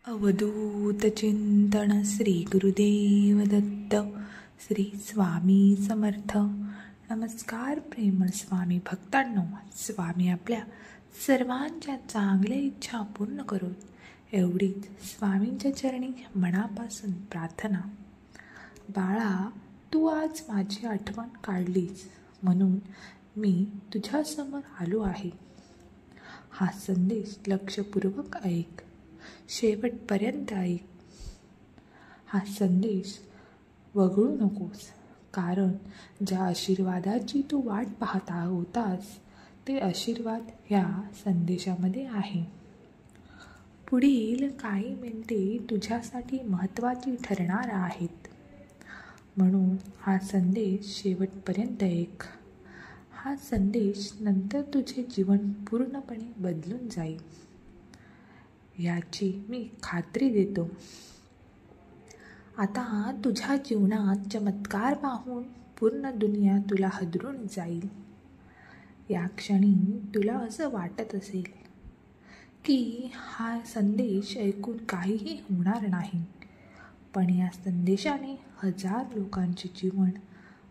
अवधूत चिंतन श्री गुरुदेव दत्त श्री स्वामी समर्थ. नमस्कार प्रेमळ स्वामी भक्तांनो. स्वामी आपल्या सर्वांच्या चांगल्या इच्छा पूर्ण करून एवढीच स्वामींच्या चरणी मनापासून प्रार्थना. बाळा, तू आज माझी आठवण काढलीस म्हणून मी तुझ्यासमोर आलो आहे. हा संदेश लक्षपूर्वक ऐक, शेवटपर्यंत ऐक. हा संदेश वगळू नकोस, कारण ज्या आशीर्वादाची तू वाट पाहता होतास ते आशीर्वाद ह्या संदेशामध्ये आहे. पुढील काही मिनिटे तुझ्यासाठी महत्त्वाची ठरणार आहेत, म्हणून हा संदेश शेवटपर्यंत ऐक. हा संदेश नंतर तुझे जीवन पूर्णपणे बदलून जाईल याची मी खात्री देतो. आता तुझ्या जीवनात चमत्कार पाहून पूर्ण दुनिया तुला हादरून जाईल. या क्षणी तुला असं वाटत असेल की हा संदेश ऐकून काहीही होणार नाही, पण या संदेशाने 1000 लोकांचे जीवन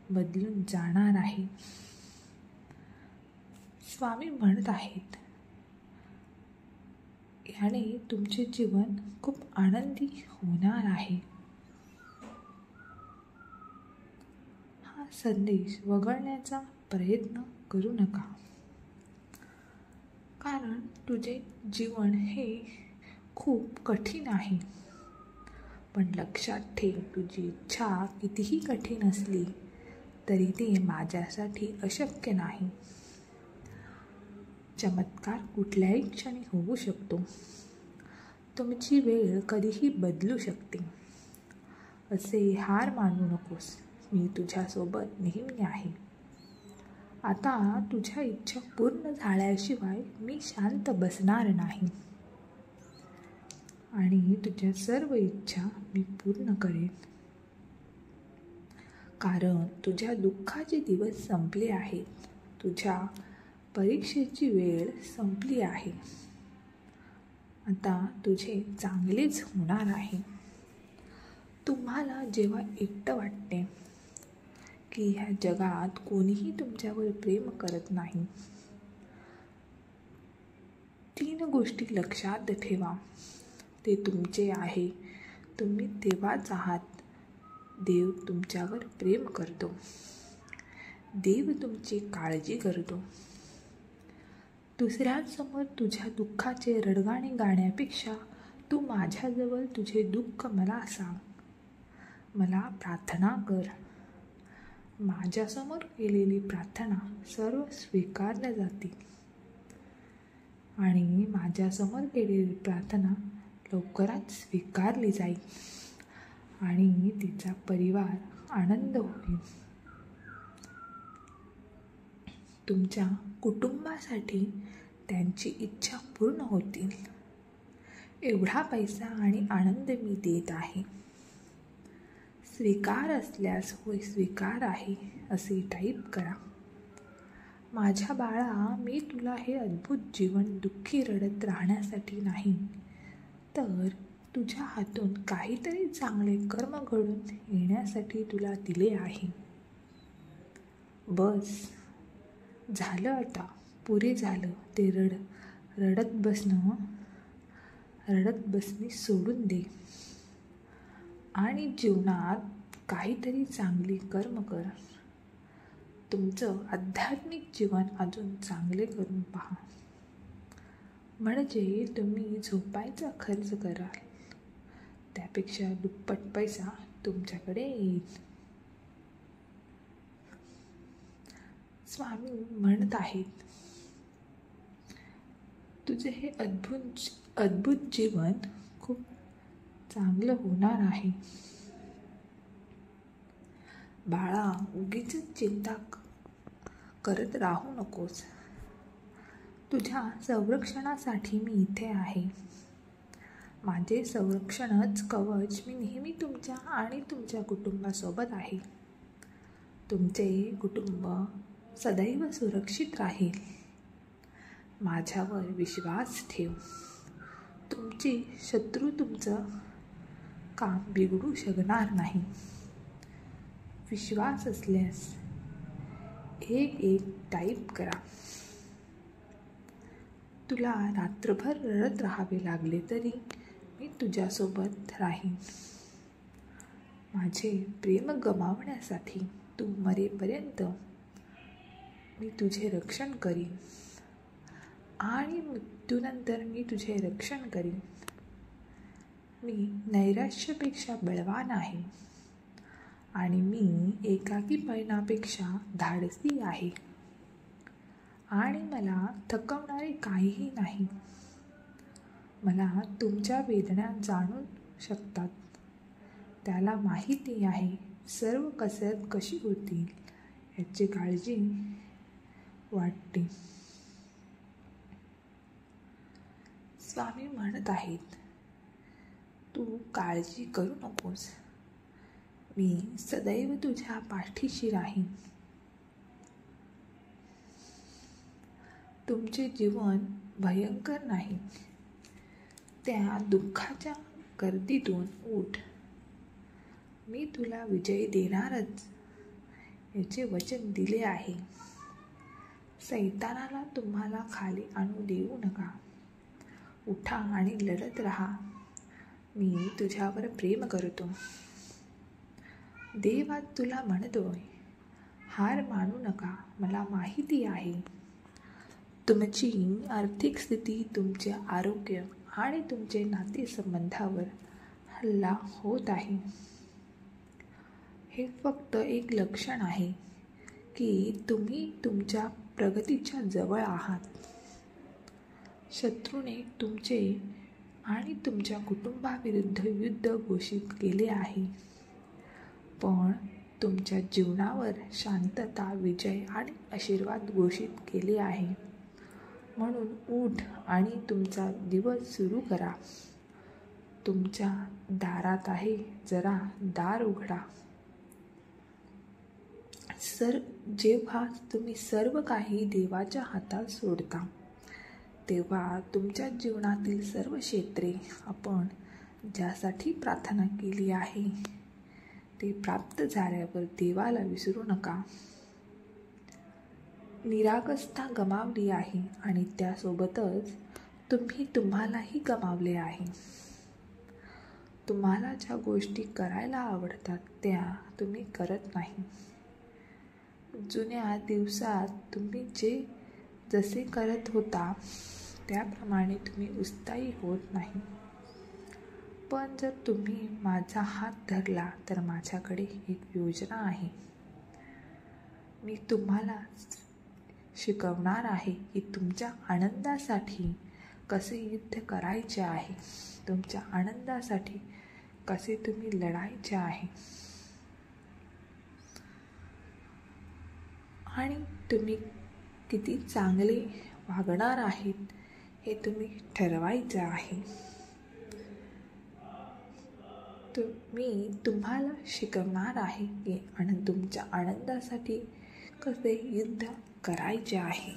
बदलून जाणार आहे. स्वामी म्हणत आहेत, याने तुमचे जीवन खूप आनंदी होणार आहे. हा संदेश वगळण्याचा प्रयत्न करू नका, कारण तुझे जीवन हे खूप कठीण आहे. पण लक्षात ठेव, तुझी इच्छा कितीही कठीण असली तरी ते माझ्यासाठी अशक्य नाही. चमत्कार कुठल्याही क्षणी होऊ शकतो. तुमची वेळ कधीही बदलू शकते. असे हार मानू नकोस. मी तुझ्यासोबत नेहमी आहे. आता तुझ्या इच्छा पूर्ण झाल्याशिवाय मी शांत बसणार नाही आणि तुझ्या सर्व इच्छा मी पूर्ण करेन, कारण तुझ्या दुःखाचे दिवस संपले आहेत. तुझ्या परीक्षेची वेळ संपली आहे. आता तुझे चांगलेच होणार आहे. तुम्हाला जेव्हा एकटं वाटते की ह्या जगात कोणीही तुमच्यावर प्रेम करत नाही, 3 गोष्टी लक्षात ठेवा. ते तुमचे आहे. तुम्ही तेव्हाच आहात. देव तुमच्यावर प्रेम करतो. देव तुमची काळजी करतो. दुसऱ्यांसमोर तुझ्या दुःखाचे रडगाणे गाण्यापेक्षा तू माझ्याजवळ तुझे दुःख मला सांग, मला प्रार्थना कर. माझ्यासमोर केलेली प्रार्थना सर्व स्वीकारल्या जातील आणि माझ्यासमोर केलेली प्रार्थना लवकरच स्वीकारली जाईल आणि तिचा परिवार आनंद होईल. तुमच्या कुटुंबासाठी त्यांची इच्छा पूर्ण होतील. एवढा पैसा आणि आनंद मी देत आहे. स्वीकार असल्यास होय स्वीकार आहे असे टाईप करा. माझ्या बाळा, मी तुला हे अद्भुत जीवन दुःखी रडत राहण्यासाठी नाही, तर तुझ्या हातून काहीतरी चांगले कर्म घडून येण्यासाठी तुला दिले आहे. बस झालं, आता पुरे झालं. ते रडत बसणे सोडून दे आणि जीवनात काहीतरी चांगली कर्म कर. तुमचं आध्यात्मिक जीवन अजून चांगले करून पहा, म्हणजे तुम्ही झोपायचा खर्च कराल त्यापेक्षा दुप्पट पैसा तुमच्याकडे येईल. स्वामी म्हणत आहेत, तुझे हे अद्भुत जीवन खूप चांगलं होणार आहे. बाळा, उगीच चिंता करत राहू नकोस. तुझ्या संरक्षणासाठी मी इथे आहे. माझे संरक्षणच कवच मी नेहमी तुमच्या आणि तुमच्या कुटुंबासोबत आहे. तुमचे कुटुंब सदैव सुरक्षित राहील. माझ्यावर विश्वास ठेव. तू तुमची शत्रू तुमचं काम बिघडू शकणार नाही. विश्वास असल्यास एक टाईप करा. तुला रात्रभर रडत राहावे लागले तरी मी तुझ्यासोबत राहीन. माझे प्रेम गमावण्यासाठी तू मरेपर्यंत मी तुझे रक्षण करीन आणि मृत्यूनंतर मी तुझे रक्षण करीन. मी नैराश्यापेक्षा बळवान आहे आणि मी एकाकीपणापेक्षा धाडसी आहे आणि मला थकवणारे काहीही नाही. मला तुमच्या वेदना जाणू शकतात. त्याला माहिती आहे सर्व कसरत कशी होतील याची काळजी वाटते. स्वामी म्हणत आहेत, तू काळजी करू नकोस. मी सदैव तुझ्या पाठीशी राहीन. तुमचे जीवन भयंकर नाही. त्या दुःखाच्या गर्दीतून उठ. मी तुला विजय देणारच याचे वचन दिले आहे. सैतानाला तुम्हाला खाली आणू देऊ नका. उठा आणि लढत राहा. मी तुझ्यावर प्रेम करतो. देव आज तुला म्हणतोय, हार मानू नका. मला माहिती आहे तुमची आर्थिक स्थिती, तुमचे आरोग्य आणि तुमचे नातेसंबंधावर हल्ला होत आहे. हे फक्त एक लक्षण आहे की तुम्ही तुमच्या प्रगतीच्या जवळ आहात. शत्रूने तुमचे आणि तुमच्या कुटुंबाविरुद्ध युद्ध घोषित केले आहे, पण तुमच्या जीवनावर शांतता, विजय आणि आशीर्वाद घोषित केले आहे. म्हणून उठ आणि तुमचा दिवस सुरू करा. तुमच्या दारात आहे, जरा दार उघडा. जेव्हा तुम्ही सर्व काही देवाच्या हातात सोडता तेव्हा तुमच्या जीवनातील सर्व क्षेत्रे आपण ज्यासाठी प्रार्थना केली आहे ते प्राप्त झाल्यावर देवाला विसरू नका. निरागसता गमावली आहे आणि त्यासोबतच तुम्हालाही गमावले आहे. तुम्हाला ज्या गोष्टी करायला आवडतात त्या तुम्ही करत नाही. जुन्या दिवसात तुम्ही जसे करत होता त्याप्रमाणे तुम्ही उत्साही होत नाही. पण जर तुम्ही माझा हात धरला तर माझ्याकडे एक योजना आहे. मी तुम्हाला शिकवणार आहे की तुमच्या आनंदासाठी कसे युद्ध करायचे आहे, तुमच्या आनंदासाठी कसे तुम्ही लढायचे आहे आणि तुम्ही किती चांगले वागणार आहेत हे तुम्ही ठरवायचे आहे. मी तुम्हाला शिकवणार आहे की तुमच्या आनंदासाठी कसे युद्ध करायचे आहे.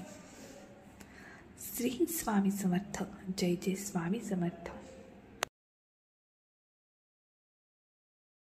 श्री स्वामी समर्थ. जय जय स्वामी समर्थ.